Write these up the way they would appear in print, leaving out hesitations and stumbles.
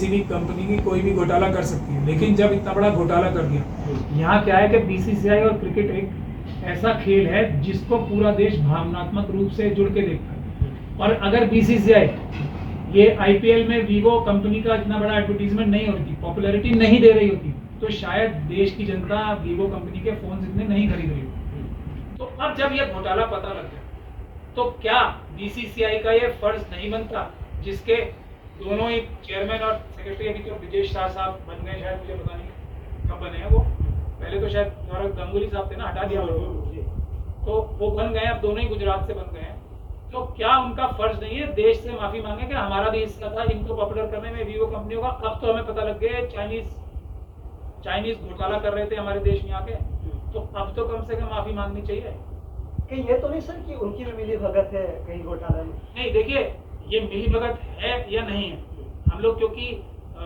किसी भी कंपनी की कोई भी घोटाला कर सकती है, लेकिन जब इतना बड़ा घोटाला कर दिया, यहाँ क्या है कि बीसीसीआई और क्रिकेट एक ऐसा खेल है जिसको पूरा देश भावनात्मक रूप से जुड़ के देखता है। और अगर बीसीसीआई ये आईपीएल में वीवो कंपनी का इतना बड़ा एडवर्टीजमेंट नहीं होती, पॉपुलैरिटी नहीं दे रही होती, तो शायद देश की जनता वीवो कंपनी के फोन इतने नहीं खरीद रही होती। तो अब जब ये घोटाला पता लग गया, तो क्या बीसीसीआई का ये फर्ज नहीं बनता, जिसके दोनों ही चेयरमैन और सेक्रेटरी, अभी तो ब्रिजेश शाह साहब बन गए, शायद मुझे पता नहीं कब बने हैं वो, पहले तो शायद गौरव गंगुली साहब थे ना, हटा दिया तो वो बन गए, अब दोनों ही गुजरात से बन गए हैं। तो क्या उनका फर्ज नहीं है देश से माफी मांगे कि हमारा भी हिस्सा था इनको पॉपुलर करने में वीवो कंपनियों का? अब तो हमें पता लग गया चाइनीज घोटाला कर रहे थे हमारे देश में आके, तो अब तो कम से कम माफी मांगनी चाहिए। कहीं ये तो नहीं सर कि उनकी भी मिली भगत है कहीं घोटाला में? नहीं, देखिए ये मिली भगत है या नहीं है, हम लोग क्योंकि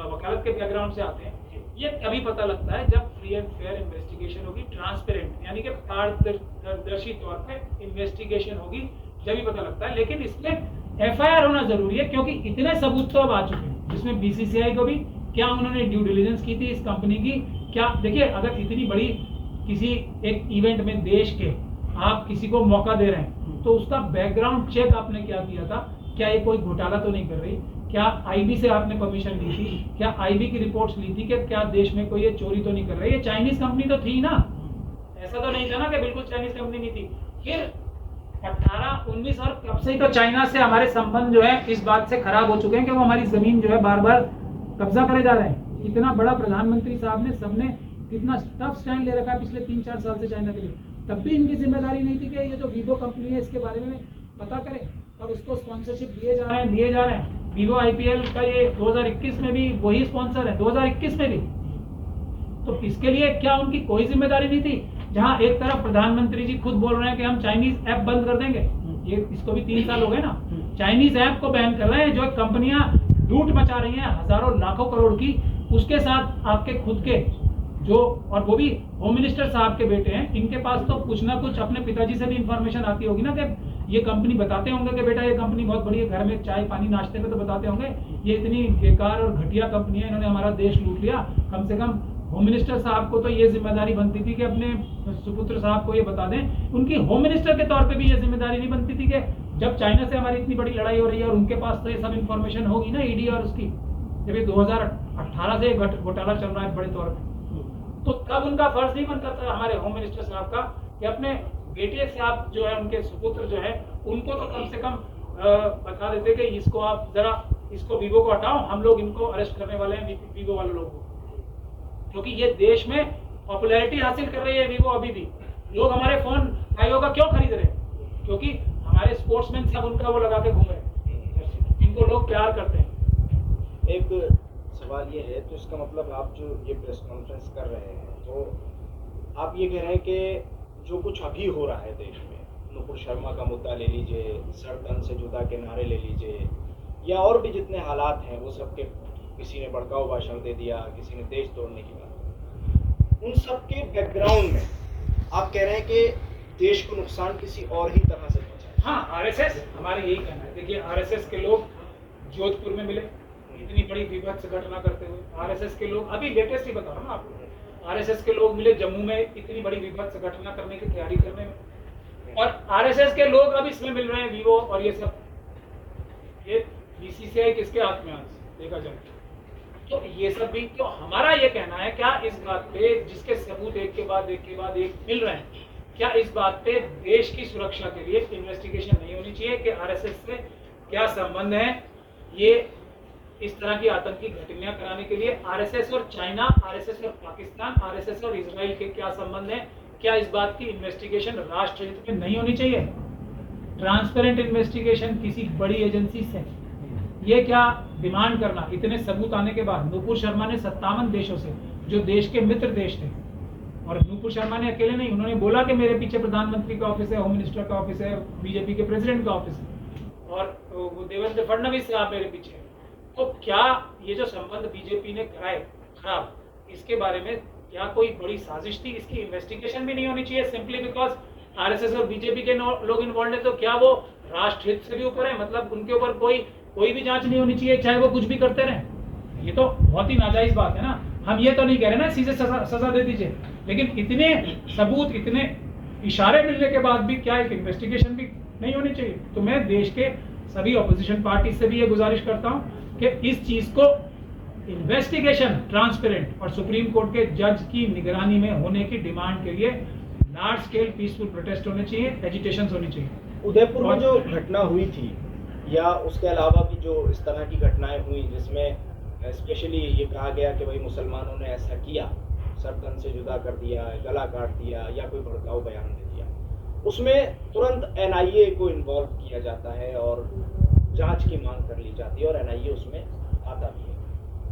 वकालत के बैकग्राउंड से आते हैं, ये तभी पता लगता है जब फ्री एंड फेयर इन्वेस्टिगेशन होगी, ट्रांसपेरेंट यानी कि पारदर्शी तौर पे इन्वेस्टिगेशन होगी, जब पता लगता है। लेकिन इसमें एफआईआर होना जरूरी है, क्योंकि इतने सबूत तो अब आ चुके हैं, जिसमें बीसीसीआई को भी क्या उन्होंने ड्यू डिलिजेंस की थी इस कंपनी की, क्या देखिए अगर इतनी बड़ी किसी एक इवेंट में देश के आप किसी को मौका दे रहे हैं, तो उसका बैकग्राउंड चेक आपने क्या किया था, क्या ये कोई घोटाला तो नहीं कर रही, क्या आईबी से आपने परमिशन ली थी, क्या आईबी की रिपोर्ट्स ली थी कि क्या देश में कोई ये चोरी तो नहीं कर रही, ये चाइनीज कंपनी तो थी ना, ऐसा तो नहीं था ना कि बिल्कुल चाइनीज कंपनी नहीं थी। फिर 18, 19 और कब से ही तो चाइना से हमारे संबंध जो है इस बात से खराब हो चुके हैं कि वो हमारी जमीन जो है बार बार कब्जा करे जा रहे हैं। इतना बड़ा प्रधानमंत्री साहब ने सबने कितना टफ स्टैंड ले रखा है पिछले 3-4 साल से चाइना के लिए, तब भी इनकी जिम्मेदारी नहीं थी कि ये जो वीवो कंपनी है इसके बारे में पता करें और उसको स्पॉन्सरशिप दिए जा रहे हैं। वीवो आईपीएल का ये 2021 में भी वही स्पॉन्सर है, 2021 में भी, तो इसके लिए क्या उनकी कोई जिम्मेदारी नहीं थी? जहां एक तरफ प्रधानमंत्री जी खुद बोल रहे हैं कि हम चाइनीज ऐप बंद कर देंगे, ये इसको भी 3 साल हो गए ना, चाइनीज ऐप को बैन कर रहे हैं, जो कंपनियां लूट मचा रही हैं हजारों लाखों करोड़ की, उसके साथ आपके खुद के जो, और वो भी होम मिनिस्टर साहब के बेटे हैं, इनके पास तो कुछ ना कुछ अपने पिताजी से भी इंफॉर्मेशन आती होगी ना, कि ये कंपनी बताते होंगे कि बेटा ये कंपनी बहुत बड़ी है, घर में चाय पानी नाश्ते में तो बताते होंगे ये इतनी बेकार और घटिया कंपनी है, इन्होंने हमारा देश लूट लिया। कम से कम होम मिनिस्टर साहब को तो ये जिम्मेदारी बनती थी कि अपने सुपुत्र साहब को ये बता दें। उनकी होम मिनिस्टर के तौर पे भी ये जिम्मेदारी नहीं बनती थी कि जब चाइना से हमारी इतनी बड़ी लड़ाई हो रही है और उनके पास तो ये सब इन्फॉर्मेशन होगी ना, ईडी और उसकी, जब ये 2018 से घोटाला चल रहा है बड़े तौर पर, तो तब उनका फर्ज नहीं बनता था हमारे होम मिनिस्टर साहब का कि अपने बेटे से आप जो है उनके सुपुत्र जो है उनको तो कम से कम बता देते कि इसको आप जरा इसको वीवो को हटाओ, हम लोग इनको अरेस्ट करने वाले हैं, वीवो वाले लोगों को, क्योंकि ये देश में पॉपुलैरिटी हासिल कर रही है वीवो। अभी भी लोग हमारे फोन वीवो का क्यों खरीद रहे हैं? क्योंकि हमारे स्पोर्ट्समैन सब उनका वो लगा के घूम रहे हैं, इनको लोग प्यार करते हैं। एक सवाल ये है, तो इसका मतलब आप जो ये प्रेस कॉन्फ्रेंस कर रहे हैं, तो आप ये कह रहे हैं कि जो कुछ अभी हो रहा है देश में, नुपुर शर्मा का मुद्दा ले लीजिए, सर तन से जुदा के नारे ले लीजिए, या और भी जितने हालात हैं वो सब के, किसी ने भड़काऊ भाषण दे दिया, किसी ने देश तोड़ने की बात, उन सब के बैकग्राउंड में आप कह रहे हैं कि देश को नुकसान किसी और ही तरह से पहुंचा है। हाँ, आरएसएस हमारे यही कहना है। देखिए आरएसएस के लोग जोधपुर में मिले इतनी बड़ी विभत्स घटना करते हुए, आरएसएस के लोग अभी लेटेस्ट ही बता रहा हूँ आपको, आरएसएस के लोग मिले जम्मू में इतनी बड़ी विभत्स घटना करने की तैयारी करने में, और आरएसएस के लोग अब इसमें मिल रहे हैं वीवो और ये सब। ये बीसीसीआई किसके हाथ में आज देखा जाए तो ये सब भी, तो हमारा ये कहना है क्या इस बात पे, जिसके सबूत एक के बाद एक मिल रहे हैं, क्या इस बात पे देश की सुरक्षा के लिए इन्वेस्टिगेशन नहीं होनी चाहिए कि आरएसएस से क्या संबंध है? ये इस तरह की आतंकी घटनाएं कराने के लिए आरएसएस और चाइना, आरएसएस और पाकिस्तान, आरएसएस और इजराइल के क्या संबंध है? क्या इस बात की इन्वेस्टिगेशन राष्ट्र हित में नहीं होनी चाहिए? ट्रांसपेरेंट इन्वेस्टिगेशन किसी बड़ी एजेंसी से, ये क्या डिमांड करना इतने सबूत आने के बाद? नुपुर शर्मा ने 57 देशों से, जो देश के मित्र देश थे, और नुपुर शर्मा ने अकेले नहीं, उन्होंने बोला कि मेरे पीछे प्रधानमंत्री का ऑफिस है, होम मिनिस्टर का ऑफिस है, बीजेपी के प्रेसिडेंट का ऑफिस है, और वो देवेंद्र फडणवीस साहब मेरे पीछे है। तो क्या ये जो संबंध बीजेपी ने कराए खराब, इसके बारे में क्या कोई बड़ी साजिश थी? इसकी इन्वेस्टिगेशन भी नहीं होनी चाहिए सिंपली बिकॉज आरएसएस और बीजेपी के लोग इन्वॉल्व है? तो क्या वो राष्ट्र हित से भी ऊपर है? मतलब उनके ऊपर कोई भी जांच नहीं होनी चाहिए, चाहे वो कुछ भी करते रहे? ये तो बहुत ही नाजायज बात है ना। हम ये तो नहीं कह रहे ना सीधे सजा दे दीजिए, लेकिन इतने सबूत, इतने इशारे मिलने के बाद भी क्या एक इन्वेस्टिगेशन भी नहीं होनी चाहिए? तो मैं देश के सभी ऑपोजिशन पार्टी से भी ये गुजारिश करता हूँ कि इस चीज को इन्वेस्टिगेशन ट्रांसपेरेंट और सुप्रीम कोर्ट के जज की निगरानी में होने की डिमांड के लिए लार्ज स्केल पीसफुल प्रोटेस्ट होने चाहिए, एजिटेशंस होनी चाहिए। उदयपुर में जो घटना हुई थी या उसके अलावा भी जो इस तरह की घटनाएं हुई जिसमें स्पेशली ये कहा गया कि भाई मुसलमानों ने ऐसा किया, सर तन से जुदा कर दिया, गला काट दिया या कोई भड़काऊ बयान दे दिया, उसमें तुरंत एनआईए को इन्वॉल्व किया जाता है और जांच की मांग कर ली जाती है और एनआईए उसमें आता भी है।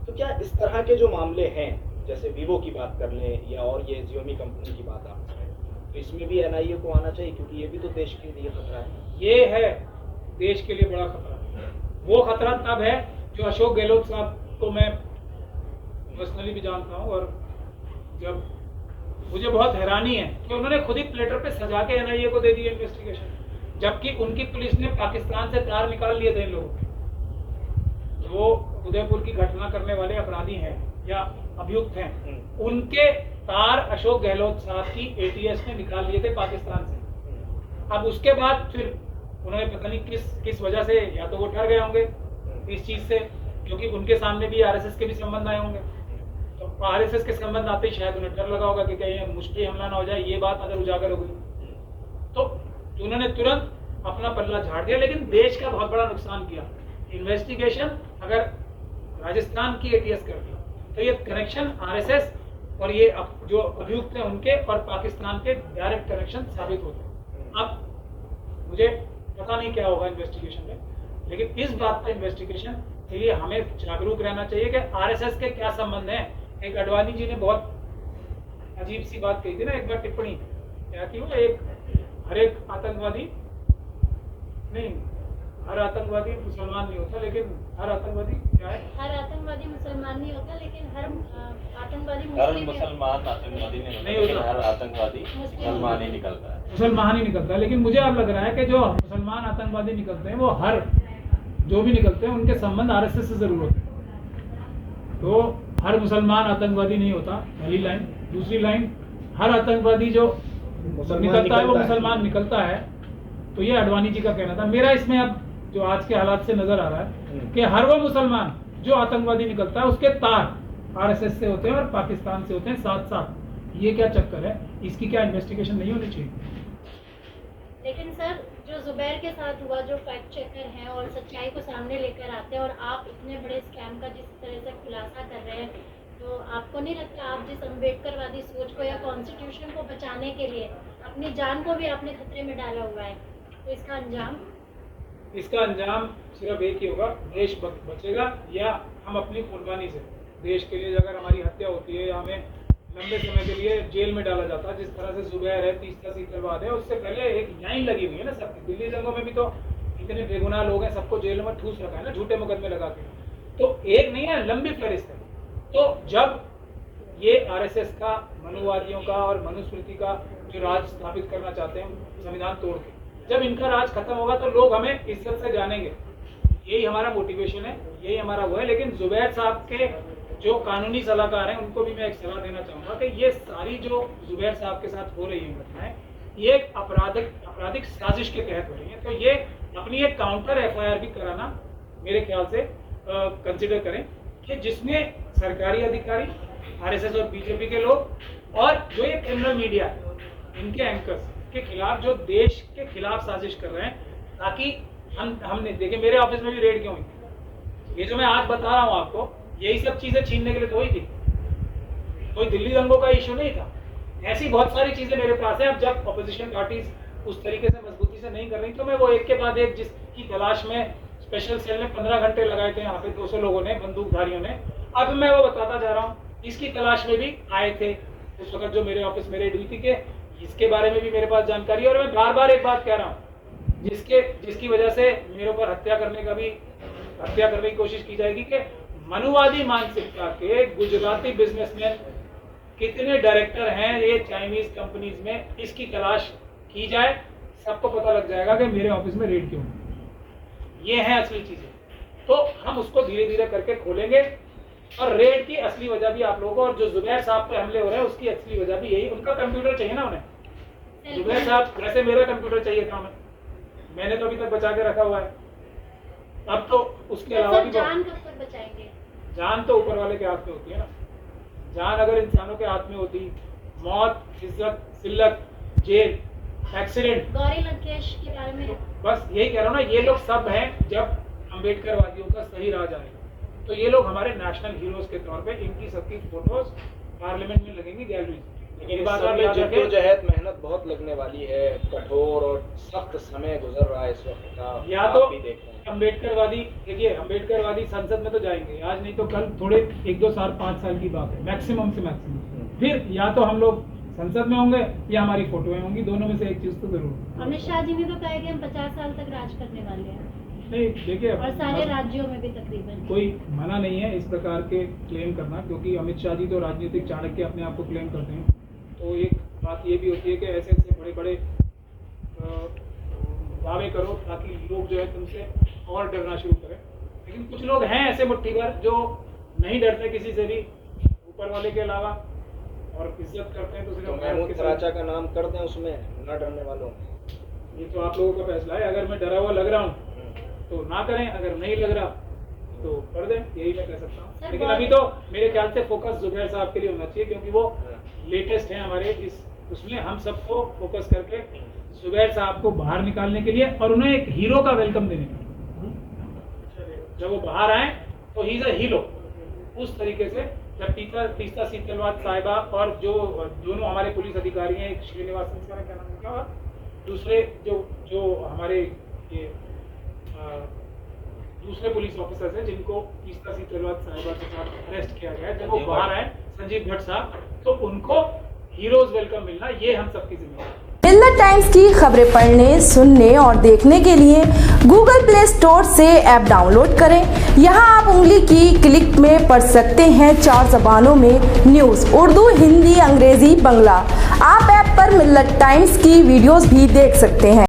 तो क्या इस तरह के जो मामले हैं, जैसे वीवो की बात कर लें या और ये Xiaomi कंपनी की बात आप करें, तो इसमें भी एनआईए को आना चाहिए, क्योंकि ये भी तो देश के लिए खतरा है। ये है देश के लिए बड़ा खतरा। वो खतरा तब है जो अशोक गहलोत साहब को मैं पर्सनली भी जानता हूँ, और जब मुझे बहुत हैरानी है कि उन्होंने खुद ही प्लेटर पे सजा के एनआईए को दे दी इन्वेस्टिगेशन, जबकि उनकी पुलिस ने पाकिस्तान से तार निकाल लिए थे इन लोगों के। वो उदयपुर की घटना करने वाले अपराधी हैं या अभियुक्त हैं, उनके तार अशोक गहलोत साहब की एटीएस ने निकाल लिए थे पाकिस्तान से। अब उसके बाद फिर उन्होंने पता नहीं किस वजह से, या तो वो डर गए होंगे इस चीज से, क्योंकि उनके सामने भी आरएसएस के भी संबंध आए होंगे, तो आरएसएस के संबंध आते ही शायद उन्हें डर लगा होगा कि कहीं मुश्किल हमला ना हो जाए, ये बात अगर उजागर हो गई तो उन्होंने तुरंत अपना पल्ला झाड़ दिया। लेकिन देश का बहुत बड़ा नुकसान किया। इन्वेस्टिगेशन अगर राजस्थान की एटीएस कर दी तो ये कनेक्शन आरएसएस और ये जो अभियुक्त हैं उनके और पाकिस्तान के डायरेक्ट कनेक्शन साबित होते। अब मुझे पता नहीं क्या होगा इन्वेस्टिगेशन में, लेकिन इस बात पर इन्वेस्टिगेशन के लिए हमें जागरूक रहना चाहिए कि आरएसएस के क्या संबंध हैं। एक अडवाणी जी ने बहुत अजीब सी बात कही थी ना एक बार, टिप्पणी क्या की, वो हर एक आतंकवादी नहीं, हर आतंकवादी मुसलमान नहीं होता, लेकिन हर आतंकवादी क्या है, हर आतंकवादी मुसलमान नहीं होता, लेकिन हर आतंकवादी हर मुसलमान आतंकवादी नहीं होता, हर आतंकवादी मुसलमान ही निकलता है, मुसलमान ही निकलता है। लेकिन मुझे अब लग रहा है कि जो मुसलमान आतंकवादी निकलते हैं वो हर जो भी निकलते हैं उनके संबंध आरएसएस से जरूर होते हैं। तो हर मुसलमान आतंकवादी नहीं होता, पहली लाइन। दूसरी लाइन, हर आतंकवादी जो निकलता है वो मुसलमान निकलता है। तो ये अडवाणी जी का कहना था। मेरा इसमें अब जो आज के हालात से नजर आ रहा है कि हर वो मुसलमान जो आतंकवादी निकलता है उसके तार आरएसएस से होते हैं और पाकिस्तान से होते हैं साथ साथ। ये क्या चक्कर है, इसकी क्या इन्वेस्टिगेशन नहीं होनी चाहिए? लेकिन सर, जो जुबैर के साथ हुआ, जो फैक्ट चेकर हैं और सच्चाई को सामने लेकर आते हैं, और आप इतने बड़े स्कैम का जिस तरह से खुलासा कर रहे हैं, तो आपको नहीं लगता आप जिस अम्बेडकरवादी सोच को या कॉन्स्टिट्यूशन को बचाने के लिए अपनी जान को भी आपने खतरे में डाला हुआ है, तो इसका अंजाम सिर्फ एक ही होगा, देश बचेगा या हम अपनी कुर्बानी से देश के लिए अगर हमारी हत्या होती है या हमें लंबे समय के लिए जेल में डाला जाता है, जिस तरह से जुबैर है, तीसरा सीकरवाद है, उससे पहले एक लाइन लगी हुई है ना सबकी। दिल्ली दंगों में भी तो इतने बेगुनाह लोग हैं, सबको जेल में ठूस रखा है ना, झूठे मुकदमे लगा के। तो एक नहीं है, लंबी फहरिस्त है। तो जब ये आरएसएस का, मनुवादियों का और मनुस्मृति का जो राज स्थापित करना चाहते हैं संविधान तोड़ के, जब इनका राज खत्म होगा तो लोग हमें इज्जत से जानेंगे। यही हमारा मोटिवेशन है, यही हमारा वो है। लेकिन जुबैर साहब के जो कानूनी सलाहकार हैं उनको भी मैं एक सलाह देना चाहूँगा कि ये सारी जो जुबैर साहब के साथ हो रही है घटनाएं, ये एक आपराधिक साजिश के तहत हो रही है। तो ये अपनी एक काउंटर एफआईआर भी कराना मेरे ख्याल से कंसिडर करें कि जिसमें सरकारी अधिकारी, आरएसएस और बीजेपी के लोग और जो ये क्रिमिनल मीडिया है, इनके एंकर्स के खिलाफ जो देश के खिलाफ साजिश कर रहे हैं, ताकि हमने देखिए मेरे ऑफिस में भी रेड क्यों हुई, ये जो मैं आज बता रहा हूँ आपको, यही सब चीजें छीनने के लिए तो हुई थी, कोई दिल्ली दंगों का इशू नहीं था। ऐसी बहुत सारी चीजें मेरे पास है। अब जब ऑपोजिशन पार्टीज उस तरीके से मजबूती से नहीं कर रही, तो मैं वो एक के बाद एक जिसकी तलाश में स्पेशल सेल ने 15 घंटे लगाए थे यहाँ पे 200 लोगों ने, बंदूकधारियों ने, अब मैं वो बताता जा रहा हूँ। इसकी तलाश में भी आए थे उस वक्त जो मेरे ऑफिस में रेड हुई थी, कि इसके बारे में भी मेरे पास जानकारी है। और मैं बार बार एक बात कह रहा हूँ, जिसकी वजह से मेरे ऊपर हत्या करने की कोशिश की जाएगी, कि मनुवादी मानसिकता के गुजराती बिजनेसमैन कितने डायरेक्टर हैं ये चाइनीज कंपनीज में, इसकी तलाश की जाए, सबको पता लग जाएगा कि मेरे ऑफिस में रेड क्यों। ये है असली चीजें। तो हम उसको धीरे धीरे करके खोलेंगे और रेड की असली वजह भी आप लोगों को, और जो जुबैर साहब पे हमले हो रहे हैं उसकी असली वजह भी यही, उनका कंप्यूटर चाहिए ना उन्हें। जुबैर साहब वैसे मेरा कंप्यूटर चाहिए था मैंने तो अभी तक बचा के रखा हुआ है। अब तो उसके अलावा भी जान कब तक बचाएंगे? जान तो ऊपर वाले के हाथ में होती है ना। जान अगर इंसानों के हाथ में होती, मौत, इज्जत, जिल्लत, जेल, एक्सीडेंट, गौरी लंकेश के बारे में बस यही कह रहा हूँ ना, ये लोग सब हैं। जब अम्बेडकरवादियों का सही राज आएगा तो ये लोग हमारे नेशनल हीरोज के तौर पे, इनकी सबकी फोटोज पार्लियामेंट में लगेंगी, गैलरी। लेकिन बात जद्दोजहद मेहनत बहुत लगने वाली है, कठोर और सख्त समय गुजर रहा है इस वक्त का। या तो अम्बेडकरवादी, देखिए अम्बेडकरवादी संसद में तो जाएंगे आज नहीं तो कल, थोड़े 1-2 साल 5 साल की बात है मैक्सिमम से मैक्सिमम। फिर या तो हम लोग संसद में होंगे या हमारी फोटोएं होंगी, दोनों में से एक चीज तो जरूर। अमित शाह जी ने तो कहा कि हम 50 साल तक राज करने वाले हैं। नहीं देखिए, और सारे राज्यों में भी तकरीबन कोई मना नहीं है इस प्रकार के क्लेम करना, क्योंकि अमित शाह जी तो राजनीतिक चाणक्य अपने आप को क्लेम करते हैं। तो एक बात ये भी होती है कि ऐसे ऐसे बड़े बड़े दावे करो ताकि लोग जो है तुमसे और डरना शुरू करें। लेकिन कुछ लोग हैं ऐसे मुट्ठी भर जो नहीं डरते किसी से भी ऊपर वाले के अलावा, और इज्जत करते हैं तो सिर्फ महमूद खराचा का नाम कर दें उसमें न डरने वालों। ये तो आप लोगों का फैसला है। अगर मैं डरा हुआ लग रहा हूँ तो ना करें, अगर नहीं लग रहा तो कर दें, यही मैं कह सकता हूँ। लेकिन अभी तो मेरे ख्याल से फोकस जुबैर साहब के लिए होना चाहिए, क्योंकि वो लेटेस्ट हैं हमारे इस, उसमें हम सबको फोकस करके जुबैर साहब को बाहर निकालने के लिए और उन्हें एक हीरो का वेलकम देने का। जब वो बाहर आए तो ही इज अ हीरो। उस तरीके से जब तीस्ता सीतलवाद साहिबा और जो दोनों हमारे पुलिस अधिकारी हैं, एक श्रीनिवासन सर क्या नाम उनका, और दूसरे जो हमारे ये दूसरे पुलिस ऑफिसर्स हैं जिनको तीस्ता सीतलवाद साहिबा के साथ अरेस्ट किया गया है, जब वो बाहर आए, संजीव भट्ट साहब, तो उनको हीरोज वेलकम मिलना ये हम सबकी जिम्मेदारी है। मिल्लत टाइम्स की खबरें पढ़ने, सुनने और देखने के लिए गूगल प्ले स्टोर से ऐप डाउनलोड करें। यहां आप उंगली की क्लिक में पढ़ सकते हैं 4 ज़बानों में न्यूज़, उर्दू, हिंदी, अंग्रेजी, बंगला। आप ऐप पर मिल्लत टाइम्स की वीडियोस भी देख सकते हैं।